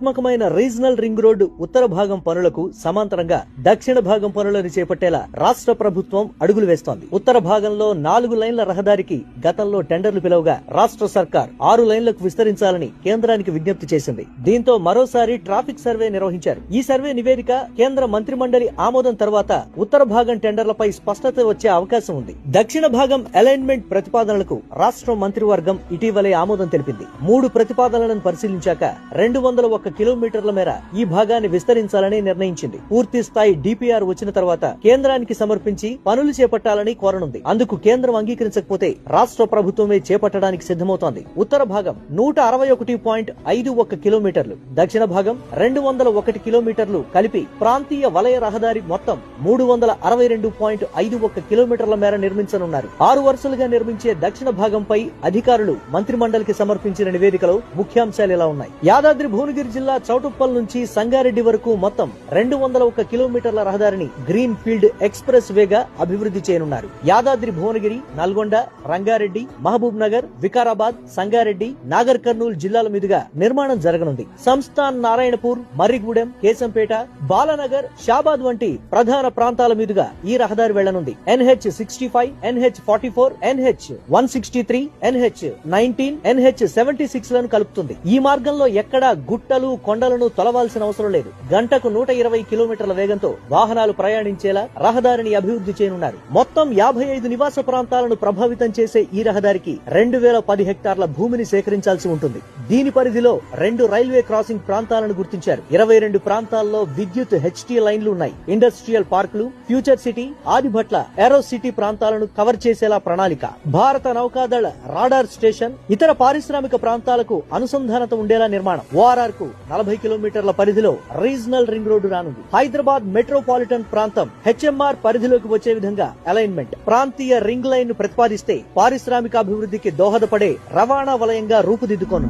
ప్రతిష్టాత్మకమైన regional ring road ఉత్తర భాగం పనులకు సమాంతరంగా దక్షిణ భాగం పనులను చేపట్టేలా రాష్ట్ర ప్రభుత్వం అడుగులు వేస్తోంది. ఉత్తర భాగంలో 4 లైన్ల రహదారికి గతంలో టెండర్లు పిలవగా రాష్ట్ర సర్కార్ 6 లైన్లకు విస్తరించాలని కేంద్రానికి విజ్ఞప్తి చేసింది. దీంతో మరోసారి ట్రాఫిక్ సర్వే నిర్వహించారు. ఈ సర్వే నివేదిక కేంద్ర మంత్రిమండలి ఆమోదం తర్వాత ఉత్తర భాగం టెండర్లపై స్పష్టత వచ్చే అవకాశం ఉంది. దక్షిణ భాగం అలైన్మెంట్ ప్రతిపాదనలకు రాష్ట్ర మంత్రివర్గం ఇటీవలే ఆమోదం తెలిపింది. 3 ప్రతిపాదనలను పరిశీలించాక 201 కిలోమీటర్ల మేర ఈ భాగాన్ని విస్తరించాలని నిర్ణయించింది. పూర్తి స్థాయి డిపిఆర్ వచ్చిన తర్వాత కేంద్రానికి సమర్పించి పనులు చేపట్టాలని కోరనుంది. అందుకు కేంద్రం అంగీకరించకపోతే రాష్ట్ర ప్రభుత్వమే చేపట్టడానికి సిద్ధమవుతోంది. ఉత్తర భాగం 161.51 కిలోమీటర్లు, దక్షిణ భాగం 201 కిలోమీటర్లు కలిపి ప్రాంతీయ వలయ రహదారి మొత్తం 362.51 కిలోమీటర్ల మేర నిర్మించనున్నారు. 6 వరుసలుగా నిర్మించే దక్షిణ భాగంపై అధికారులు మంత్రిమండలికి సమర్పించిన నివేదికలో ముఖ్యాంశాలు ఇలా ఉన్నాయి. యాదాద్రి భువనగిరి జిల్లా చౌటుప్పల్ నుంచి సంగారెడ్డి వరకు మొత్తం 201 కిలోమీటర్ల రహదారిని గ్రీన్ ఫీల్డ్ ఎక్స్ప్రెస్ వేగా అభివృద్ధి చేయనున్నారు. యాదాద్రి భువనగిరి, నల్గొండ, రంగారెడ్డి, మహబూబ్ నగర్, వికారాబాద్, సంగారెడ్డి, నాగర్ కర్నూలు జిల్లాల మీదుగా నిర్మాణం జరగనుంది. సంస్థాన్, నారాయణపూర్, మర్రిగూడెం, కేశంపేట, బాలానగర్, షాబాద్ వంటి ప్రధాన ప్రాంతాల మీదుగా ఈ రహదారి వెళ్లనుంది. NH65, NH44, NH163, NH19, NH76 లను కలుపుతుంది. ఈ మార్గంలో ఎక్కడా గుట్టలు, కొండలను తొలవాల్సిన అవసరం లేదు. గంటకు 120 కిలోమీటర్ల వేగంతో వాహనాలు ప్రయాణించేలా రహదారిని అభివృద్ధి చేయనున్నారు. మొత్తం 55 నివాస ప్రాంతాలను ప్రభావితం చేసే ఈ రహదారికి 2010 హెక్టార్ల భూమిని సేకరించాల్సి ఉంటుంది. దీని పరిధిలో 2 రైల్వే క్రాసింగ్ ప్రాంతాలను గుర్తించారు. 22 ప్రాంతాల్లో విద్యుత్ HT లైన్లు ఉన్నాయి. ఇండస్ట్రియల్ పార్కులు, ఫ్యూచర్ సిటీ, ఆదిభట్ల, ఏరో సిటీ ప్రాంతాలను కవర్ చేసేలా ప్రణాళిక. భారత నౌకాదళ రాడార్ స్టేషన్, ఇతర పారిశ్రామిక ప్రాంతాలకు అనుసంధానత ఉండేలా నిర్మాణం. ORR కు 40 కిలోమీటర్ల పరిధిలో రీజనల్ రింగ్ రోడ్డు రానుంది. హైదరాబాద్ మెట్రోపాలిటన్ ప్రాంతం HMR పరిధిలోకి వచ్చే విధంగా అలైన్మెంట్, ప్రాంతీయ రింగ్ లైన్ ను ప్రతిపాదిస్తే పారిశ్రామిక అభివృద్ధికి దోహదపడే రవాణా వలయంగా రూపుదిద్దుకోనుంది.